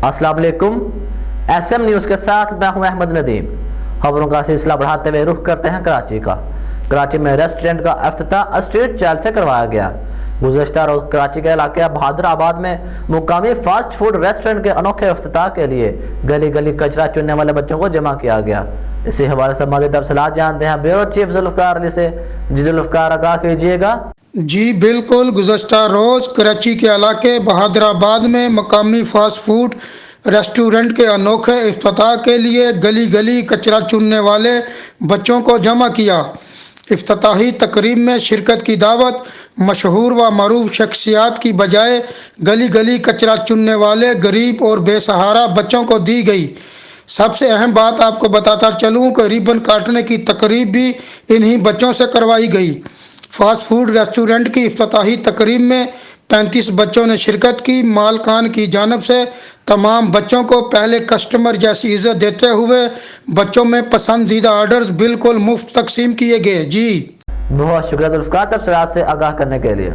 السلام علیکم، S M news کے ساتھ میں ہوں احمد ندیم۔ خبروں کا سلسلہ بڑھاتے ہوئے رخ کرتے ہیں کراچی کا۔ کراچی میں ریسٹورنٹ کا افتتاح اسٹریٹ چیل سے کروایا گیا۔ گزشتہ روز کراچی کے علاقہ بہادر آباد میں مقامی فاسٹ فوڈ ریسٹورنٹ کے انوکھے افتتاح کے لیے گلی گلی کچرا چننے والے بچوں کو جمع کیا گیا۔ اسی حوالے سے مزید تفصیلات جانتے ہیں بیورو چیف ذوالفقار علی سے۔ جی ذوالفقار، آگاہ کیجیے گا۔ جی بالکل، گزشتہ روز کراچی کے علاقے بہادر آباد میں مقامی فاسٹ فوڈ ریسٹورنٹ کے انوکھے افتتاح کے لیے گلی گلی کچرا چننے والے بچوں کو جمع کیا۔ افتتاحی تقریب میں شرکت کی دعوت مشہور و معروف شخصیات کی بجائے گلی گلی کچرا چننے والے غریب اور بے سہارا بچوں کو دی گئی۔ سب سے اہم بات آپ کو بتاتا چلوں کہ ریبن کاٹنے کی تقریب بھی انہی بچوں سے کروائی گئی۔ فاسٹ فوڈ ریسٹورنٹ کی افتتاحی تقریب میں 35 بچوں نے شرکت کی۔ مالکان کی جانب سے تمام بچوں کو پہلے کسٹمر جیسی عزت دیتے ہوئے بچوں میں پسندیدہ آرڈرز بالکل مفت تقسیم کیے گئے۔ جی بہت شکریہ ذوالفقار، تفصیلات سے آگاہ کرنے کے لیے۔